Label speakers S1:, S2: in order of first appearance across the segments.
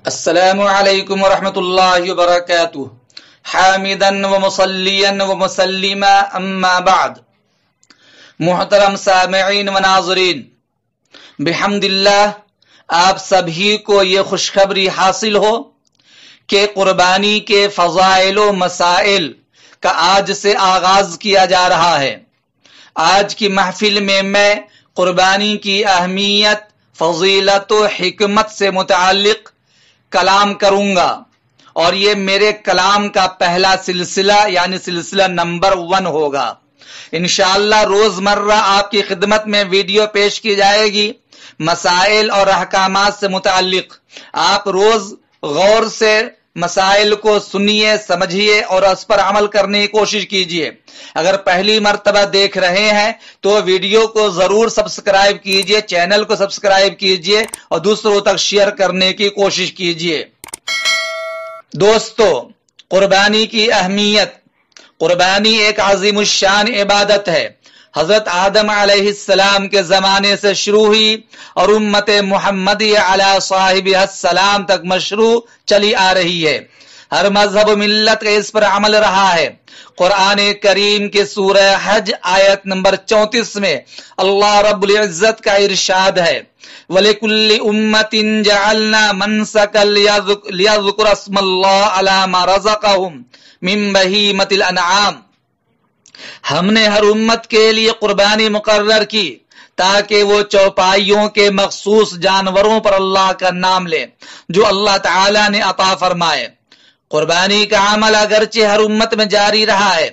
S1: السلام علیکم ورحمۃ اللہ وبرکاتہ حامدا ومصلیا ومسلما اما بعد. محترم سامعین و ناظرین، بحمد اللہ آپ سبھی کو یہ خوشخبری حاصل ہو کہ قربانی کے فضائل و مسائل کا آج سے آغاز کیا جا رہا ہے. آج کی محفل میں قربانی کی اہمیت، فضیلت و حکمت سے متعلق کلام کروں گا، اور یہ میرے کلام کا پہلا سلسلہ یعنی سلسلہ نمبر 1 ہوگا. انشاءاللہ روزمرہ آپ کی خدمت میں ویڈیو پیش کی جائے گی مسائل اور احکامات سے متعلق. آپ روز غور سے مسائل کو سنیے، سمجھیے اور اس پر عمل کرنے کی کوشش کیجیے. اگر پہلی مرتبہ دیکھ رہے ہیں تو ویڈیو کو ضرور سبسکرائب کیجیے، چینل کو سبسکرائب کیجیے اور دوسروں تک شیئر کرنے کی کوشش کیجیے. دوستو، قربانی کی اہمیت. قربانی ایک عظیم الشان عبادت ہے. حضرت آدم علیہ السلام کے زمانے سے شروع ہوئی اور امت محمدی علی صاحبہ السلام تک مشروع چلی آ رہی ہے. ہر مذہب و ملت کا اس پر عمل رہا ہے. قرآن کریم کے سورہ حج آیت نمبر 34 میں اللہ رب العزت کا ارشاد ہے، وَلِكُلِّ أُمَّةٍ جَعَلْنَا مَنْسَكًا لِيَذْكُرَ اسْمَ اللَّهِ عَلَى مَا رَزَقَهُمْ مِنْ بَهِيمَةِ الْأَنْعَامِ. ہم نے ہر امت کے لیے قربانی مقرر کی تاکہ وہ چوپائیوں کے مخصوص جانوروں پر اللہ کا نام لے جو اللہ تعالی نے عطا فرمائے. قربانی کا عمل اگرچہ ہر امت میں جاری رہا ہے،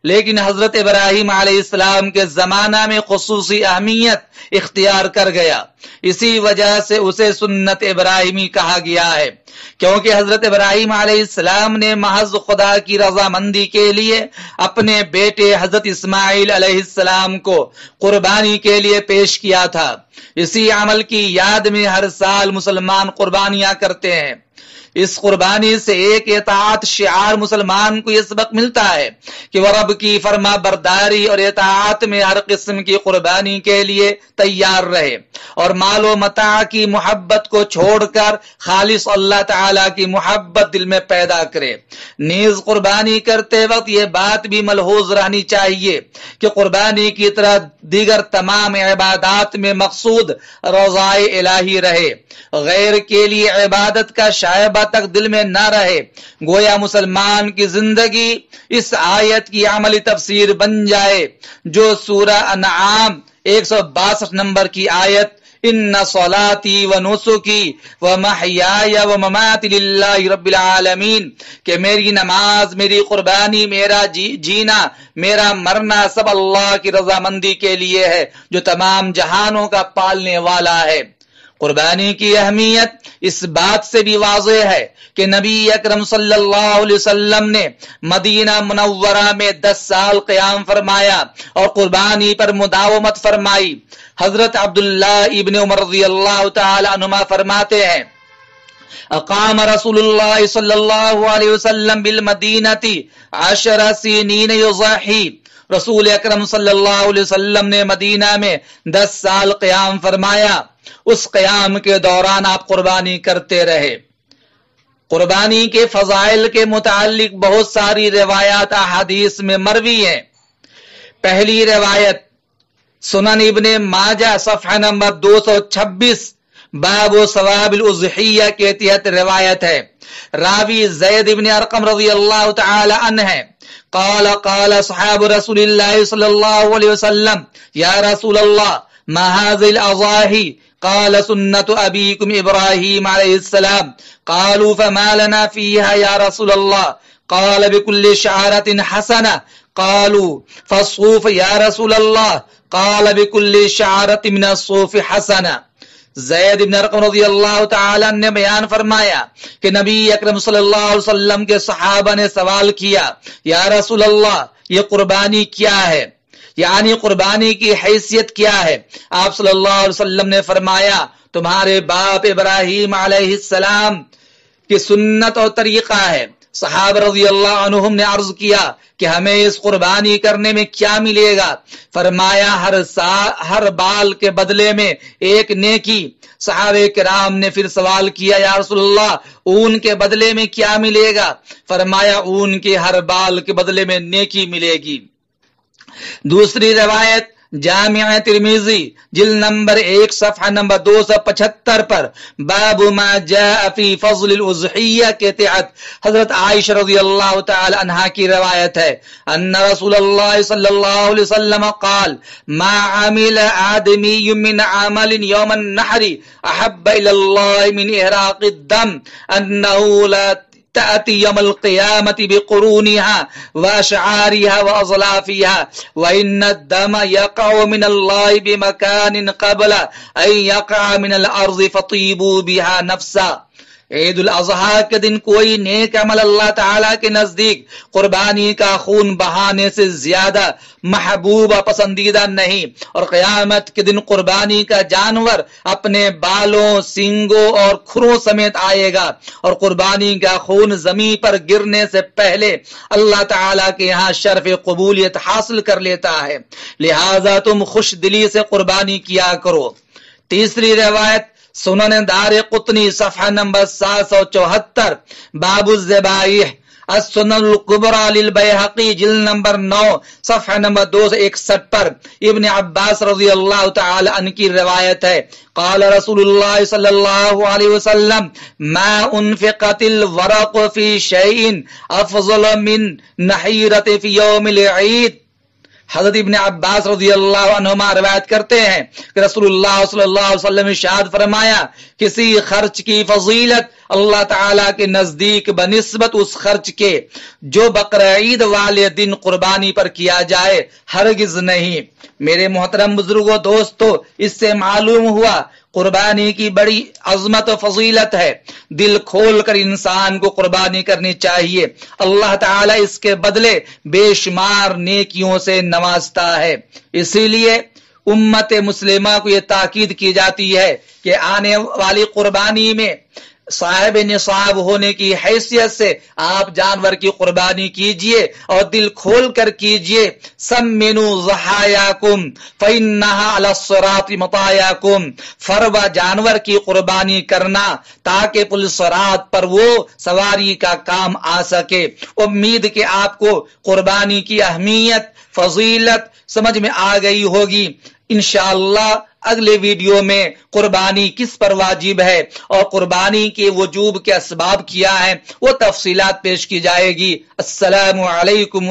S1: لیکن حضرت ابراہیم علیہ السلام کے زمانہ میں خصوصی اہمیت اختیار کر گیا. اسی وجہ سے اسے سنت ابراہیمی کہا گیا ہے، کیونکہ حضرت ابراہیم علیہ السلام نے محض خدا کی رضامندی کے لیے اپنے بیٹے حضرت اسماعیل علیہ السلام کو قربانی کے لیے پیش کیا تھا. اسی عمل کی یاد میں ہر سال مسلمان قربانیاں کرتے ہیں. اس قربانی سے ایک اطاعت شعار مسلمان کو یہ سبق ملتا ہے کہ وہ رب کی فرما برداری اور اطاعت میں ہر قسم کی قربانی کے لیے تیار رہے اور مال و متاع کی محبت کو چھوڑ کر خالص اللہ تعالی کی محبت دل میں پیدا کرے. نیز قربانی کرتے وقت یہ بات بھی ملحوظ رہنی چاہیے کہ قربانی کی طرح دیگر تمام عبادات میں مقصود رضائے الہی رہے، غیر کے لیے عبادت کا شائبہ تک دل میں نہ رہے. گویا مسلمان کی زندگی اس آیت کی عملی تفسیر بن جائے جو سورہ انعام 162 نمبر کی آیت ان صلاتی و نسکی و محیای و مماتی للہ رب العالمین، کہ میری نماز، میری قربانی، میرا جینا، میرا مرنا سب اللہ کی رضامندی کے لیے ہے جو تمام جہانوں کا پالنے والا ہے. قربانی کی اہمیت اس بات سے بھی واضح ہے کہ نبی اکرم صلی اللہ علیہ وسلم نے مدینہ منورہ میں 10 سال قیام فرمایا اور قربانی پر مداومت فرمائی. حضرت عبداللہ ابن عمر رضی اللہ تعالی عنہما فرماتے ہیں، اقام رسول اللہ صلی اللہ علیہ وسلم بالمدینہ 10 سنین یضحی. رسول اکرم صلی اللہ علیہ وسلم نے مدینہ میں 10 سال قیام فرمایا. اس قیام کے دوران آپ قربانی کرتے رہے. قربانی کے فضائل کے متعلق بہت ساری روایات احادیث میں مروی ہیں. پہلی روایت سنن ابن ماجہ صفحہ نمبر 226 باب ثواب الاضحیہ کے تحت روایت ہے. راوی زید ابن ارقم رضی اللہ تعالی عنہ ہے. قال قال صحاب رسول اللہ صلی اللہ علیہ وسلم یا رسول اللہ ما هذه الاضاحی قال سنة ابیکم ابراہیم علیہ السلام. قالوا فما لنا فيها يا رسول الله قال بكل شعرة حسنة. قالوا فالصوف يا رسول الله قال بكل شعرة من الصوف حسنة. زید بن ارقم رضی اللہ تعالی نے بیان فرمایا کہ نبی اکرم صلی اللہ علیہ وسلم کے صحابہ نے سوال کیا، یا رسول اللہ یہ قربانی کیا ہے، یعنی قربانی کی حیثیت کیا ہے؟ آپ صلی اللہ علیہ وسلم نے فرمایا، تمہارے باپ ابراہیم علیہ السلام کی سنت اور طریقہ ہے. صحابہ رضی اللہ عنہم نے عرض کیا کہ ہمیں اس قربانی کرنے میں کیا ملے گا؟ فرمایا ہر بال کے بدلے میں ایک نیکی۔ صحابہ کرام نے پھر سوال کیا یا رسول اللہ اون کے بدلے میں کیا ملے گا؟ فرمایا اون کے ہر بال کے بدلے میں نیکی ملے گی۔ دوسری روایت جامع ترمذی جلد نمبر 1 صفحہ نمبر 275 پر باب ما جاء فی فضل الاضحیہ کے تحت حضرت عائشہ رضی اللہ تعالی عنہا کی روایت ہے ان رسول اللہ صلی اللہ علیہ وسلم قال ما عمل آدمی من عمل یوم النحر احب الى اللہ من احراق الدم انه لا تأتي يوم القيامة بقرونها وأشعارها وأظلافها وإن الدم يقع من الله بمكان قبل أن يقع من الأرض فطيبوا بها نفسا۔ عید الاضحیٰ کے دن کوئی نیک عمل اللہ تعالیٰ کے نزدیک قربانی کا خون بہانے سے زیادہ محبوب اور پسندیدہ نہیں، اور قیامت کے دن قربانی کا جانور اپنے بالوں، سینگوں اور کھروں سمیت آئے گا، اور قربانی کا خون زمین پر گرنے سے پہلے اللہ تعالیٰ کے یہاں شرف قبولیت حاصل کر لیتا ہے، لہذا تم خوش دلی سے قربانی کیا کرو۔ تیسری روایت سنن دارقطنی صفحہ نمبر 774 باب الذبائح السنن الکبریٰ للبیہقی جلد نمبر 9 صفحہ نمبر 261 پر ابن عباس رضی اللہ تعالی عنہ کی روایت ہے قال رسول اللہ صلی اللہ علیہ وسلم ما انفقت الورق فی شیء افضل من نحیرت فی یوم العید۔ حضرت ابن عباس رضی اللہ عنہما روایت کرتے ہیں کہ رسول اللہ صلی اللہ علیہ وسلم ارشاد فرمایا کسی خرچ کی فضیلت اللہ تعالیٰ کے نزدیک بنسبت اس خرچ کے جو بقرعید والے دن قربانی پر کیا جائے ہرگز نہیں۔ میرے محترم بزرگوں دوستو، اس سے معلوم ہوا قربانی کی بڑی عظمت و فضیلت ہے۔ دل کھول کر انسان کو قربانی کرنی چاہیے، اللہ تعالیٰ اس کے بدلے بے شمار نیکیوں سے نوازتا ہے۔ اسی لیے امت مسلمہ کو یہ تاکید کی جاتی ہے کہ آنے والی قربانی میں صاحب نصاب ہونے کی حیثیت سے آپ جانور کی قربانی کیجئے اور دل کھول کر کیجئے۔ سمنوا ضحایاکم فإنها علی الصراط مطایاکم، فروا جانور کی قربانی کرنا تاکہ پل صراط پر وہ سواری کا کام آ سکے۔ امید کہ آپ کو قربانی کی اہمیت، فضیلت سمجھ میں آ گئی ہوگی۔ انشاءاللہ اگلے ویڈیو میں قربانی کس پر واجب ہے اور قربانی کے وجوب کے اسباب کیا ہیں وہ تفصیلات پیش کی جائے گی۔ السلام علیکم۔